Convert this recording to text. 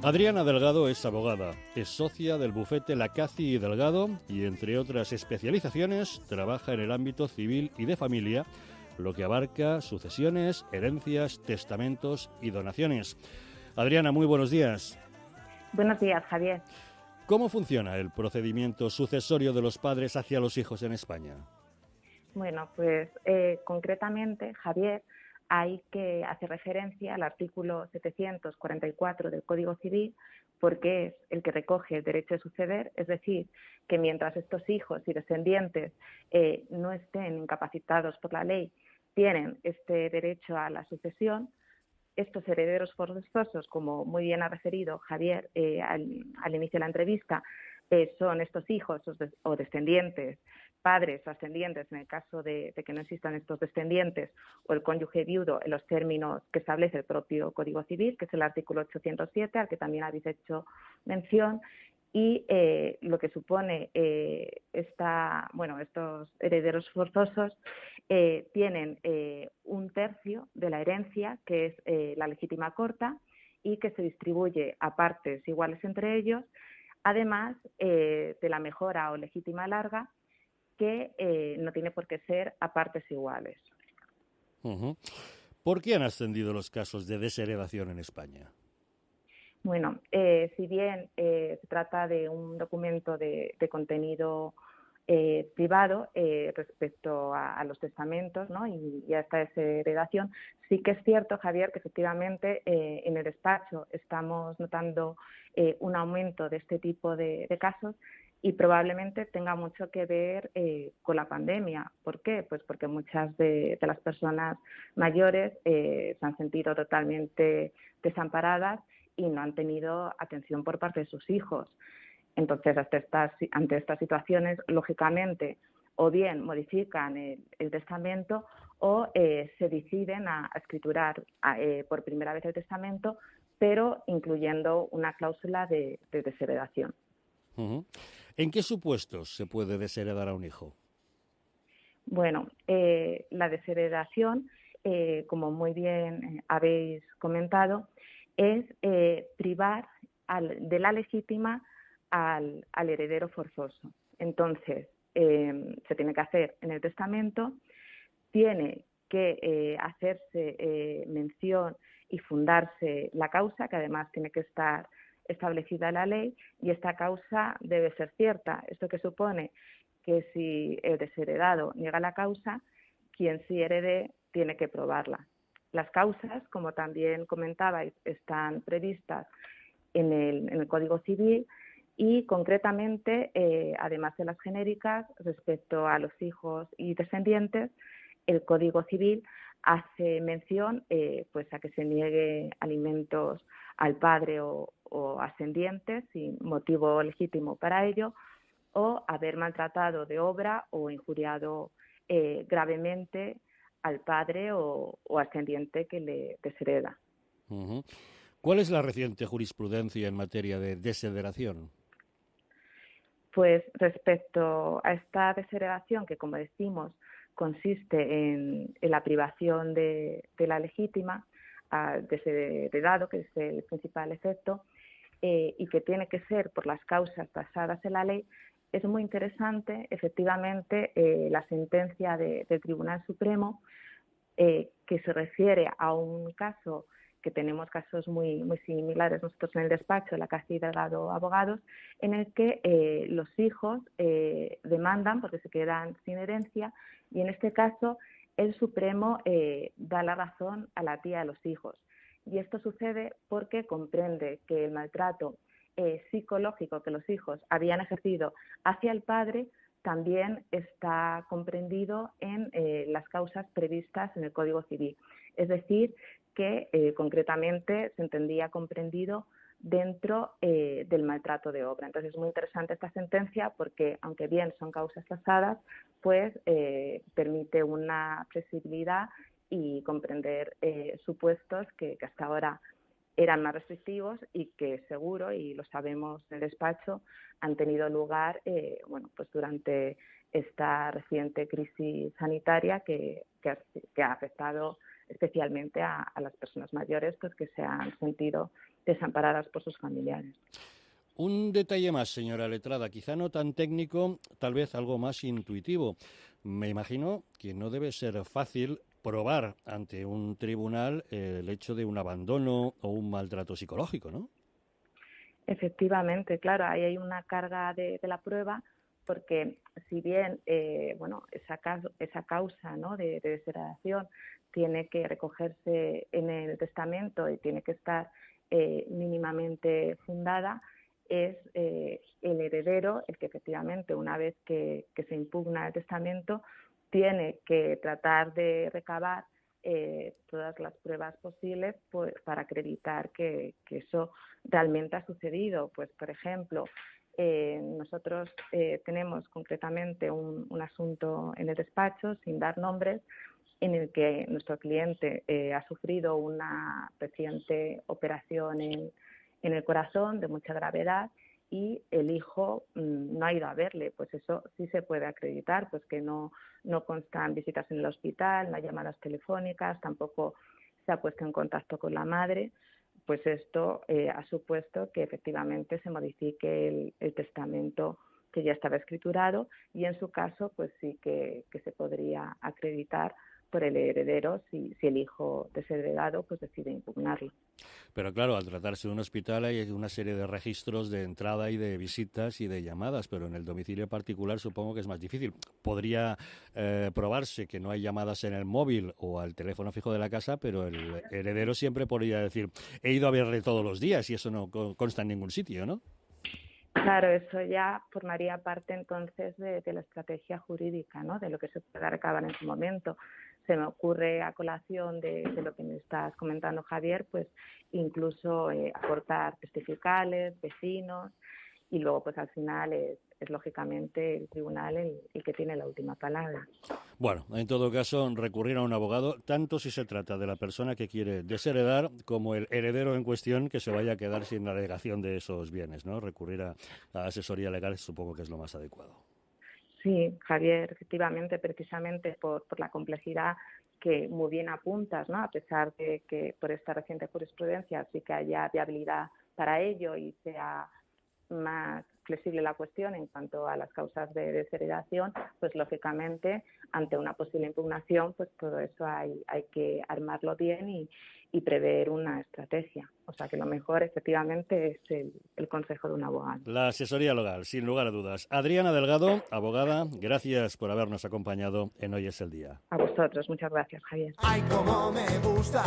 Adriana Delgado es abogada, es socia del bufete Lacazzi y Delgado y, entre otras especializaciones, trabaja en el ámbito civil y de familia, lo que abarca sucesiones, herencias, testamentos y donaciones. Adriana, muy buenos días. Buenos días, Javier. ¿Cómo funciona el procedimiento sucesorio de los padres hacia los hijos en España? Bueno, pues concretamente, Javier, hay que hacer referencia al artículo 744 del Código Civil porque es el que recoge el derecho de suceder, es decir, que mientras estos hijos y descendientes no estén incapacitados por la ley, tienen este derecho a la sucesión. Estos herederos forzosos, como muy bien ha referido Javier al inicio de la entrevista, son estos hijos o descendientes, padres o ascendientes, en el caso de que no existan estos descendientes, o el cónyuge viudo en los términos que establece el propio Código Civil, que es el artículo 807, al que también habéis hecho mención, y lo que supone estos herederos forzosos tienen un tercio de la herencia, que es la legítima corta, y que se distribuye a partes iguales entre ellos, además de la mejora o legítima larga, que no tiene por qué ser a partes iguales. Uh-huh. ¿Por qué han ascendido los casos de desheredación en España? Bueno, si bien se trata de un documento de contenido privado respecto a los testamentos, ¿no? y a esta desheredación, sí que es cierto, Javier, que efectivamente en el despacho estamos notando un aumento de este tipo de casos y probablemente tenga mucho que ver con la pandemia. ¿Por qué? Pues porque muchas de las personas mayores se han sentido totalmente desamparadas y no han tenido atención por parte de sus hijos. Entonces, ante estas situaciones, lógicamente, o bien modifican el testamento o se deciden a escriturar por primera vez el testamento, pero incluyendo una cláusula de desheredación. Uh-huh. ¿En qué supuestos se puede desheredar a un hijo? Bueno, la desheredación, como muy bien habéis comentado, es privar de la legítima al heredero forzoso. Entonces, se tiene que hacer en el testamento, tiene que hacerse mención y fundarse la causa, que además tiene que estar establecida en la ley, y esta causa debe ser cierta. Esto que supone que si el desheredado niega la causa, quien sí herede tiene que probarla. Las causas, como también comentabais, están previstas en el Código Civil y concretamente, además de las genéricas, respecto a los hijos y descendientes, el Código Civil hace mención pues a que se niegue alimentos al padre o ascendientes sin motivo legítimo para ello, o haber maltratado de obra o injuriado gravemente al padre o ascendiente que le deshereda. Uh-huh. ¿Cuál es la reciente jurisprudencia en materia de desheredación? Pues respecto a esta desheredación, que como decimos consiste en la privación de la legítima al desheredado, que es el principal efecto, y que tiene que ser por las causas basadas en la ley, es muy interesante, efectivamente, la sentencia del Tribunal Supremo, que se refiere a un caso que tenemos casos muy similares nosotros en el despacho, Lacazzi y Delgado Abogados, en el que los hijos demandan porque se quedan sin herencia, y en este caso el Supremo da la razón a la tía de los hijos. Y esto sucede porque comprende que el maltrato psicológico que los hijos habían ejercido hacia el padre también está comprendido en las causas previstas en el Código Civil. Es decir, que concretamente se entendía comprendido dentro del maltrato de obra. Entonces es muy interesante esta sentencia porque, aunque bien son causas tasadas, pues permite una flexibilidad y comprender supuestos que hasta ahora eran más restrictivos y que seguro, y lo sabemos en el despacho, han tenido lugar pues durante esta reciente crisis sanitaria que ha afectado especialmente a las personas mayores pues que se han sentido desamparadas por sus familiares. Un detalle más, señora letrada, quizá no tan técnico, tal vez algo más intuitivo. Me imagino que no debe ser fácil probar ante un tribunal el hecho de un abandono o un maltrato psicológico, ¿no? Efectivamente, claro, ahí hay una carga de la prueba, porque si bien esa causa, ¿no?, de desheredación tiene que recogerse en el testamento y tiene que estar mínimamente fundada, es el heredero el que efectivamente, una vez que se impugna el testamento, tiene que tratar de recabar todas las pruebas posibles pues, para acreditar que eso realmente ha sucedido. Pues, por ejemplo, nosotros tenemos concretamente un asunto en el despacho, sin dar nombres, en el que nuestro cliente ha sufrido una reciente operación en el corazón de mucha gravedad y el hijo no ha ido a verle. Pues eso sí se puede acreditar, pues que no constan visitas en el hospital, no hay llamadas telefónicas, tampoco se ha puesto en contacto con la madre. Pues esto ha supuesto que efectivamente se modifique el testamento que ya estaba escriturado, y en su caso pues sí que se podría acreditar por el heredero si el hijo desheredado pues decide impugnarlo. Pero claro, al tratarse de un hospital hay una serie de registros de entrada y de visitas y de llamadas, pero en el domicilio particular supongo que es más difícil. Podría probarse que no hay llamadas en el móvil o al teléfono fijo de la casa, pero el heredero siempre podría decir, he ido a verle todos los días, y eso no consta en ningún sitio, ¿no? Claro, eso ya formaría parte entonces de la estrategia jurídica, ¿no?, de lo que se pueda recabar en su momento. Se me ocurre, a colación de lo que me estás comentando, Javier, pues incluso aportar testificales, vecinos, y luego pues al final es lógicamente el tribunal el que tiene la última palabra. Bueno, en todo caso, recurrir a un abogado, tanto si se trata de la persona que quiere desheredar como el heredero en cuestión que se vaya a quedar sin la delegación de esos bienes, ¿no? Recurrir a asesoría legal supongo que es lo más adecuado. Sí, Javier, efectivamente, precisamente por la complejidad que muy bien apuntas, ¿no?, a pesar de que por esta reciente jurisprudencia sí que haya viabilidad para ello y sea más flexible la cuestión en cuanto a las causas de desheredación, pues lógicamente ante una posible impugnación pues todo eso hay que armarlo bien y prever una estrategia. O sea que lo mejor efectivamente es el consejo de un abogado. La asesoría legal, sin lugar a dudas. Adriana Delgado, abogada, gracias por habernos acompañado en Hoy es el Día. A vosotros, muchas gracias, Javier. Ay, cómo me gusta.